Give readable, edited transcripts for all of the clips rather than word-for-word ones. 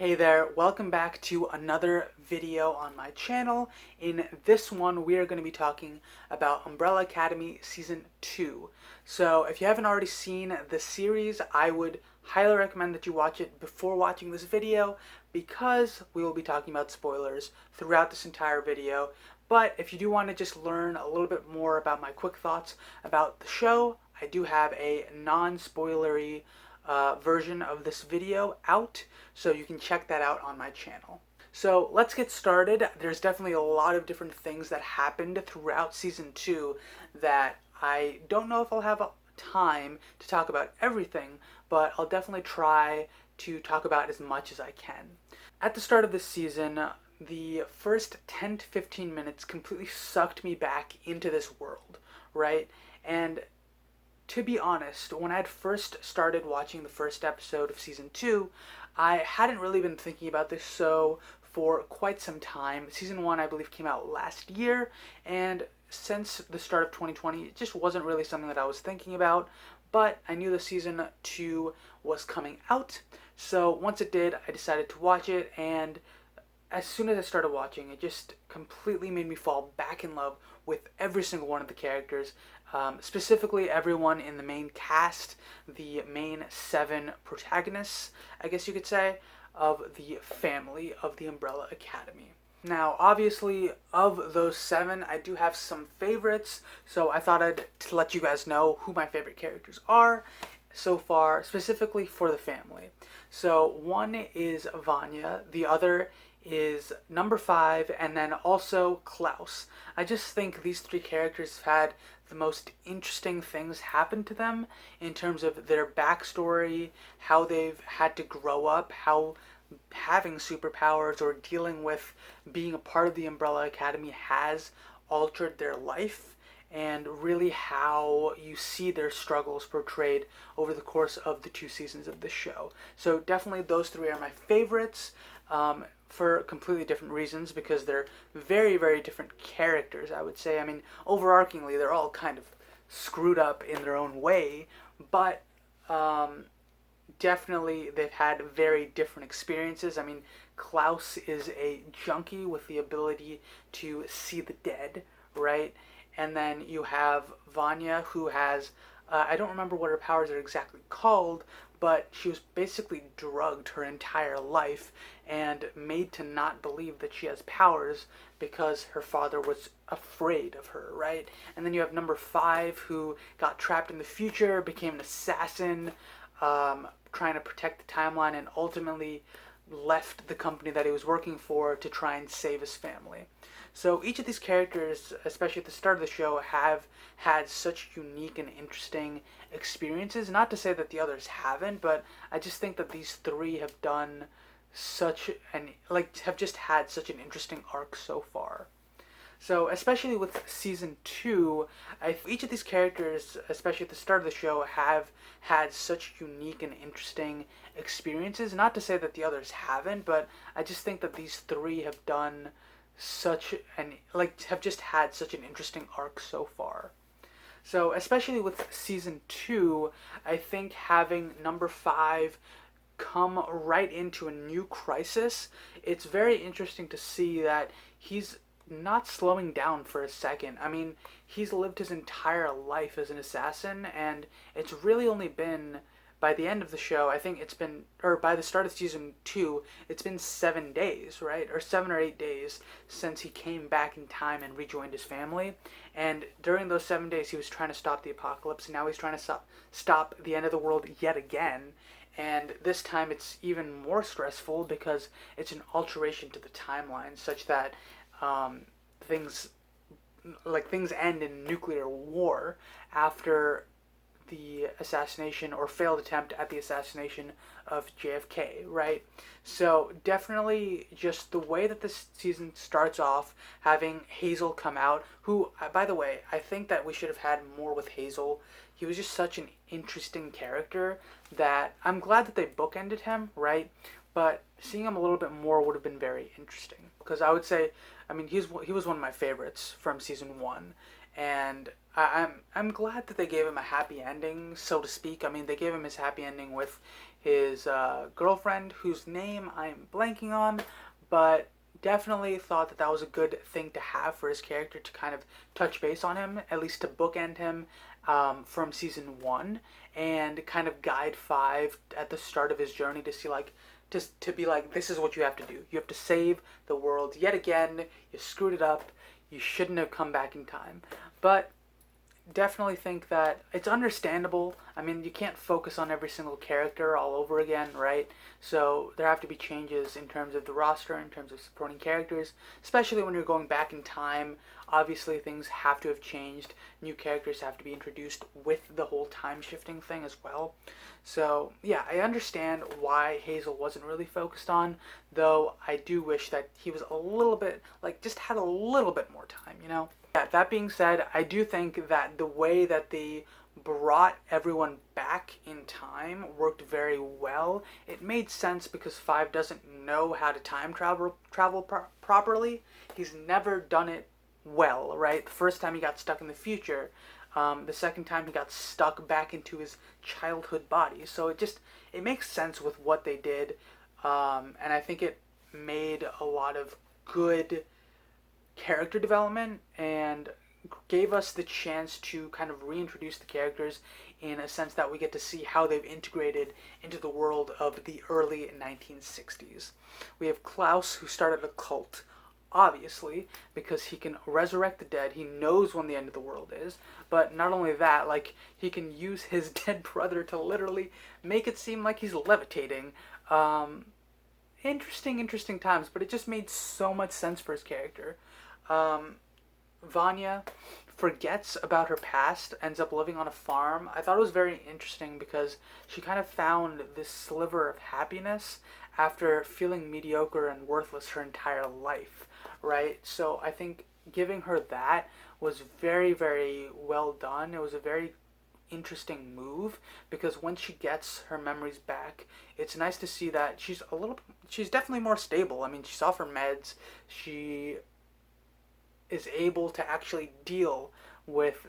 Hey there, welcome back to another video on my channel. In this one, we are going to be talking about Umbrella Academy Season 2. So if you haven't already seen the series, I would highly recommend that you watch it before watching this video because we will be talking about spoilers throughout this entire video. But if you do want to just learn a little bit more about my quick thoughts about the show, I do have a non-spoilery version of this video out, so you can check that out on my channel. So let's get started. There's definitely a lot of different things that happened throughout Season 2 that I don't know if I'll have time to talk about everything, but I'll definitely try to talk about as much as I can. At the start of this season, the first 10 to 15 minutes completely sucked me back into this world, right? And to be honest, when I had first started watching the first episode of Season 2, I hadn't really been thinking about this show for quite some time. Season 1, I believe, came out last year, and since the start of 2020, it just wasn't really something that I was thinking about, but I knew the Season 2 was coming out, so once it did, I decided to watch it, and as soon as I started watching, it just completely made me fall back in love with every single one of the characters, specifically everyone in the main cast, the main 7 protagonists, I guess you could say, of the family of the Umbrella Academy. Now, obviously, of those 7, I do have some favorites, so I thought I'd let you guys know who my favorite characters are so far, specifically for the family. So, one is Vanya, the other is number 5, and then also Klaus. I just think these 3 characters have had the most interesting things happen to them in terms of their backstory, how they've had to grow up, how having superpowers or dealing with being a part of the Umbrella Academy has altered their life, and really how you see their struggles portrayed over the course of the 2 seasons of this show. So definitely those 3 are my favorites. For completely different reasons, because they're very, very different characters, I would say. I mean, overarchingly, they're all kind of screwed up in their own way, but definitely they've had very different experiences. I mean, Klaus is a junkie with the ability to see the dead, right? And then you have Vanya, who has, I don't remember what her powers are exactly called, but she was basically drugged her entire life and made to not believe that she has powers because her father was afraid of her, right? And then you have number 5, who got trapped in the future, became an assassin, trying to protect the timeline, and ultimately left the company that he was working for to try and save his family. So each of these characters, especially at the start of the show, have had such unique and interesting experiences. Not to say that the others haven't, but I just think that these 3 have done such an, have just had such an interesting arc so far. So, especially with Season 2, each of these characters, especially at the start of the show, have had such unique and interesting experiences. Not to say that the others haven't, but I just think that these 3 have done such an, have just had such an interesting arc so far. So, especially with Season 2, I think having number 5 come right into a new crisis, it's very interesting to see that he's not slowing down for a second. I mean, he's lived his entire life as an assassin, and it's really only been, by the end of the show, I think it's been, or by the start of Season 2, it's been 7 days, right? Or 7 or 8 days since he came back in time and rejoined his family. And during those 7 days, he was trying to stop the apocalypse, and now he's trying to stop the end of the world yet again. And this time it's even more stressful because it's an alteration to the timeline, such that things end in nuclear war after the assassination or failed attempt at the assassination of JFK, right? So definitely just the way that this season starts off, having Hazel come out, who, by the way, I think that we should have had more with Hazel. He was just such an interesting character that I'm glad that they bookended him, right? But seeing him a little bit more would have been very interesting. Because I would say, I mean, he was one of my favorites from Season 1. And I'm glad that they gave him a happy ending, so to speak. I mean, they gave him his happy ending with his girlfriend, whose name I'm blanking on, but definitely thought that that was a good thing to have for his character to kind of touch base on him, at least to bookend him from season one, and kind of guide Five at the start of his journey to see like to be like, this is what you have to do. You have to save the world yet again. You screwed it up. You shouldn't have come back in time. But definitely think that it's understandable. I mean, you can't focus on every single character all over again, right? So there have to be changes in terms of the roster, in terms of supporting characters, especially when you're going back in time. Obviously, things have to have changed. New characters have to be introduced with the whole time shifting thing as well. So, yeah, I understand why Hazel wasn't really focused on, though I do wish that he was a little bit, like, just had a little bit more time, you know? Yeah, that being said, I do think that the way that they brought everyone back in time worked very well. It made sense because Five doesn't know how to time travel properly. He's never done it well, right? The first time he got stuck in the future. The second time he got stuck back into his childhood body. So it makes sense with what they did, and I think it made a lot of good character development and gave us the chance to kind of reintroduce the characters in a sense that we get to see how they've integrated into the world of the early 1960s. We have Klaus, who started a cult, obviously, because he can resurrect the dead. He knows when the end of the world is. But not only that, like, he can use his dead brother to literally make it seem like he's levitating. Interesting times, but it just made so much sense for his character. Vanya forgets about her past, ends up living on a farm. I thought it was very interesting because she kind of found this sliver of happiness after feeling mediocre and worthless her entire life, right? So I think giving her that was very, very well done. It was a very interesting move because when she gets her memories back, it's nice to see that she's definitely more stable. I mean, she's off her meds. She is able to actually deal with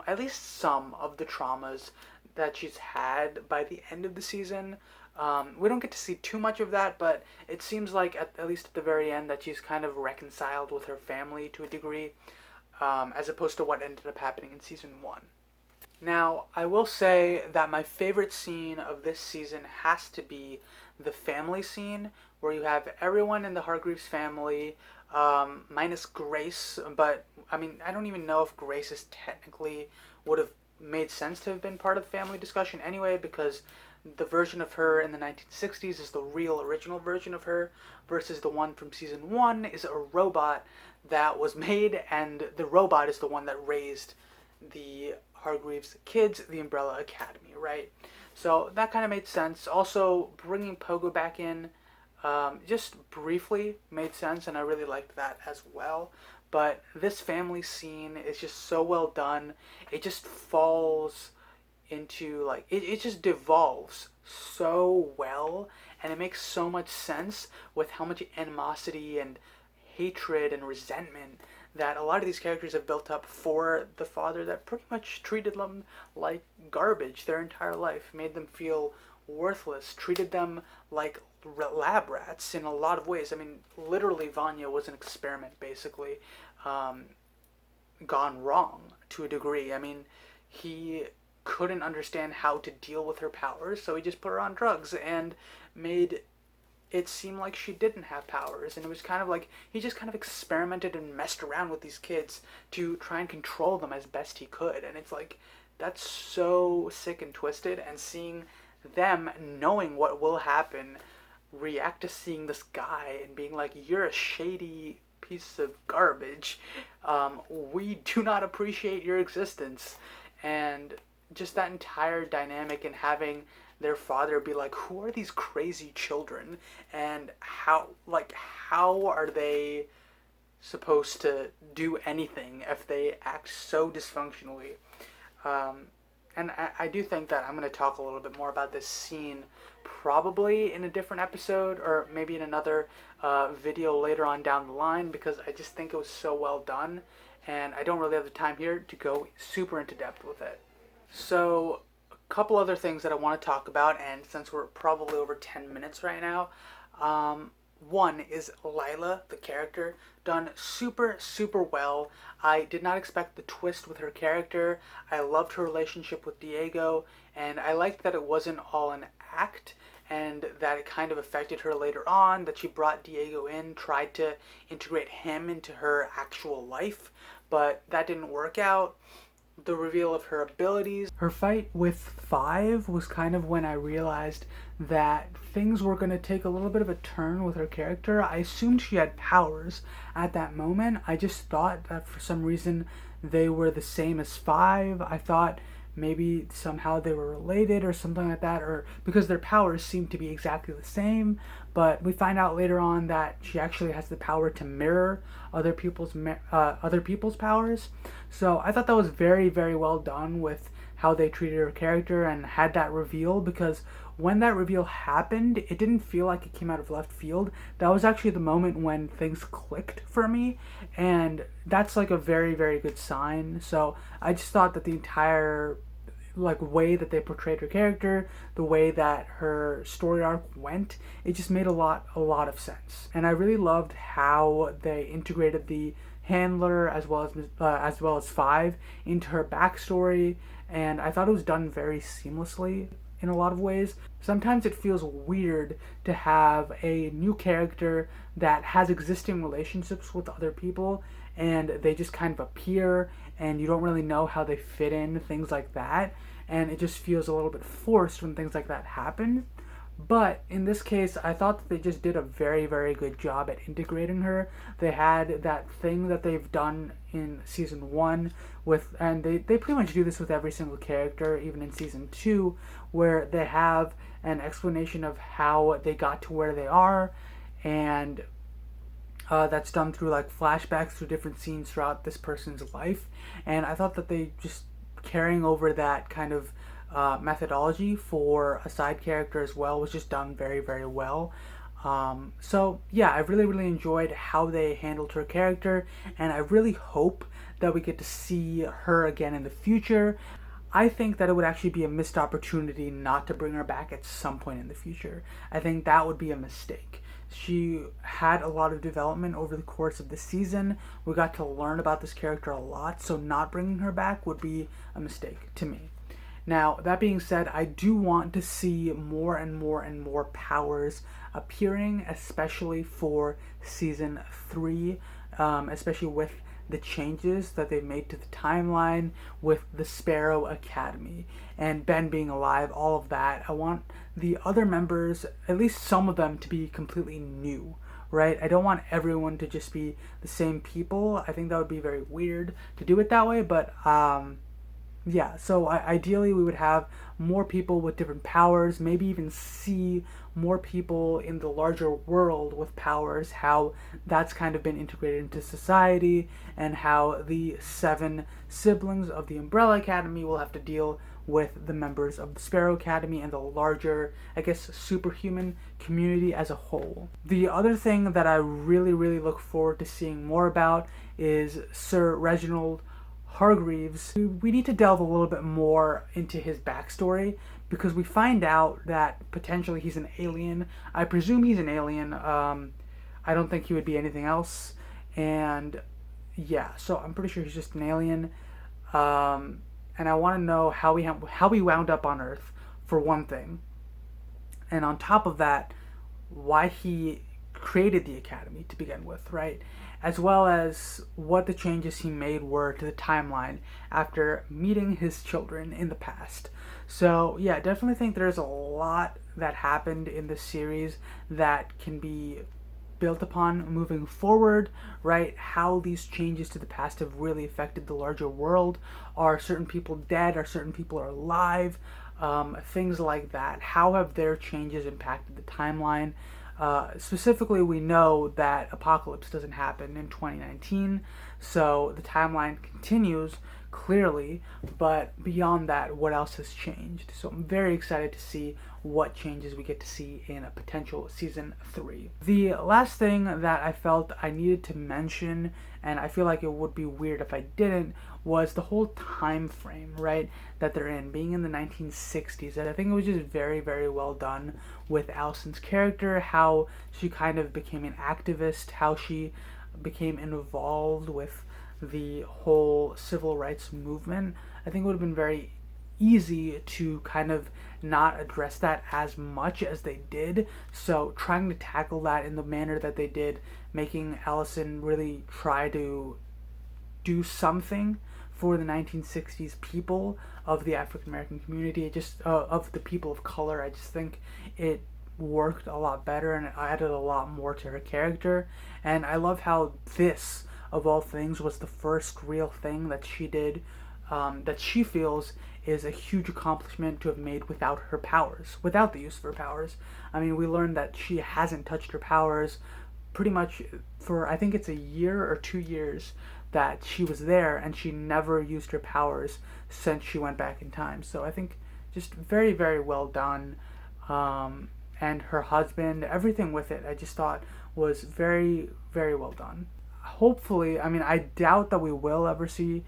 at least some of the traumas that she's had by the end of the season. We don't get to see too much of that, but it seems like at least at the very end that she's kind of reconciled with her family to a degree, as opposed to what ended up happening in season one. Now, I will say that my favorite scene of this season has to be the family scene, where you have everyone in the Hargreaves family, minus Grace, but I mean, I don't even know if Grace is technically would have made sense to have been part of the family discussion anyway, because the version of her in the 1960s is the real original version of her, versus the one from season one is a robot that was made, and the robot is the one that raised the Hargreaves kids, the Umbrella Academy, right? So that kind of made sense. Also, bringing Pogo back in, just briefly made sense, and I really liked that as well. But this family scene is just so well done. It just falls into, like, it just devolves so well, and it makes so much sense with how much animosity and hatred and resentment that a lot of these characters have built up for the father that pretty much treated them like garbage their entire life, made them feel worthless, treated them like lab rats in a lot of ways. I mean, literally, Vanya was an experiment, basically, gone wrong to a degree. I mean, he couldn't understand how to deal with her powers, so he just put her on drugs and made it seemed like she didn't have powers, and it was kind of like he just kind of experimented and messed around with these kids to try and control them as best he could. And it's like, that's so sick and twisted, and seeing them knowing what will happen react to seeing this guy and being like, you're a shady piece of garbage, we do not appreciate your existence. And just that entire dynamic, and having their father be like, who are these crazy children, and how are they supposed to do anything if they act so dysfunctionally? And I do think that I'm going to talk a little bit more about this scene probably in a different episode, or maybe in another video later on down the line, because I just think it was so well done, and I don't really have the time here to go super into depth with it. So couple other things that I want to talk about, and since we're probably over 10 minutes right now, one is Lila, the character, done super, super well. I did not expect the twist with her character. I loved her relationship with Diego, and I liked that it wasn't all an act and that it kind of affected her later on, that she brought Diego in, tried to integrate him into her actual life, but that didn't work out. The reveal of her abilities. Her fight with Five was kind of when I realized that things were going to take a little bit of a turn with her character. I assumed she had powers at that moment. I just thought that for some reason they were the same as Five. I thought maybe somehow they were related or something like that, or because their powers seem to be exactly the same. But we find out later on that she actually has the power to mirror other people's powers. So I thought that was very, very well done with how they treated her character and had that reveal, because when that reveal happened, it didn't feel like it came out of left field. That was actually the moment when things clicked for me, and that's like a very, very good sign. So I just thought that the entire way that they portrayed her character, the way that her story arc went, it just made a lot of sense. And I really loved how they integrated the handler as well as Five into her backstory, and I thought it was done very seamlessly in a lot of ways. Sometimes it feels weird to have a new character that has existing relationships with other people and they just kind of appear and you don't really know how they fit in, things like that. And it just feels a little bit forced when things like that happen. But in this case, I thought that they just did a very, very good job at integrating her. They had that thing that they've done in season 1 and they pretty much do this with every single character, even in season 2, where they have an explanation of how they got to where they are, and that's done through like flashbacks through different scenes throughout this person's life. And I thought that they just carrying over that kind of methodology for a side character as well was just done very, very well. So yeah, I really, really enjoyed how they handled her character, and I really hope that we get to see her again in the future. I think that it would actually be a missed opportunity not to bring her back at some point in the future. I think that would be a mistake. She had a lot of development over the course of the season. We got to learn about this character a lot, so not bringing her back would be a mistake to me. Now, that being said, I do want to see more and more and more powers appearing, especially for season 3, especially with the changes that they've made to the timeline with the Sparrow Academy and Ben being alive, all of that. I want the other members, at least some of them, to be completely new, right? I don't want everyone to just be the same people. I think that would be very weird to do it that way, but yeah, so ideally we would have more people with different powers, maybe even see more people in the larger world with powers, how that's kind of been integrated into society, and how the 7 siblings of the Umbrella Academy will have to deal with the members of the Sparrow Academy and the larger, I guess, superhuman community as a whole. The other thing that I really, really look forward to seeing more about is Sir Reginald Hargreaves. We need to delve a little bit more into his backstory, because we find out that potentially he's an alien. I presume he's an alien. I don't think he would be anything else. And yeah, so I'm pretty sure he's just an alien. And I want to know how he wound up on Earth, for one thing. And on top of that, why he created the Academy to begin with, right? As well as what the changes he made were to the timeline after meeting his children in the past. So yeah, definitely think there's a lot that happened in this series that can be built upon moving forward, right? How these changes to the past have really affected the larger world. Are certain people dead? Are certain people alive? Things like that. How have their changes impacted the timeline? Specifically, we know that Apocalypse doesn't happen in 2019, so the timeline continues clearly, but beyond that, what else has changed? So I'm very excited to see what changes we get to see in a potential season 3. The last thing that I felt I needed to mention, and I feel like it would be weird if I didn't, was the whole time frame, right, that they're in, being in the 1960s. And I think it was just very, very well done with Allison's character, how she kind of became an activist, how she became involved with the whole civil rights movement. I think it would have been very easy to kind of not address that as much as they did. So trying to tackle that in the manner that they did, making Allison really try to do something for the 1960s people of the African American community, just of the people of color. I just think it worked a lot better and it added a lot more to her character. And I love how this, of all things, was the first real thing that she did, that she feels is a huge accomplishment to have made without her powers, without the use of her powers. I mean, we learned that she hasn't touched her powers pretty much for, I think it's a year or 2 years that she was there, and she never used her powers since she went back in time. So I think just very, very well done. And her husband, everything with it, I just thought was very, very well done. Hopefully, I mean, I doubt that we will ever see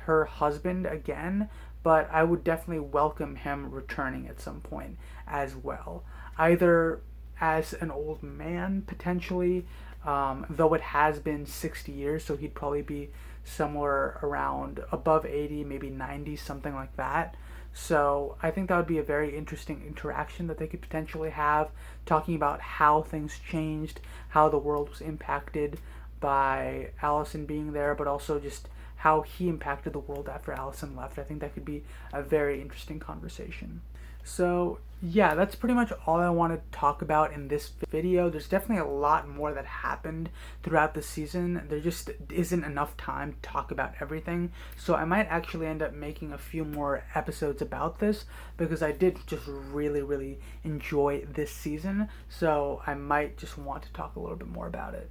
her husband again, but I would definitely welcome him returning at some point as well. Either as an old man, potentially, though it has been 60 years, so he'd probably be somewhere around above 80, maybe 90, something like that. So I think that would be a very interesting interaction that they could potentially have, talking about how things changed, how the world was impacted by Allison being there, but also just how he impacted the world after Allison left. I think that could be a very interesting conversation. So yeah, that's pretty much all I want to talk about in this video. There's definitely a lot more that happened throughout the season. There just isn't enough time to talk about everything. So I might actually end up making a few more episodes about this because I did just really, really enjoy this season. So I might just want to talk a little bit more about it.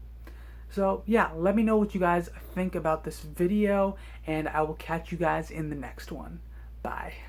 So yeah, let me know what you guys think about this video, and I will catch you guys in the next one. Bye.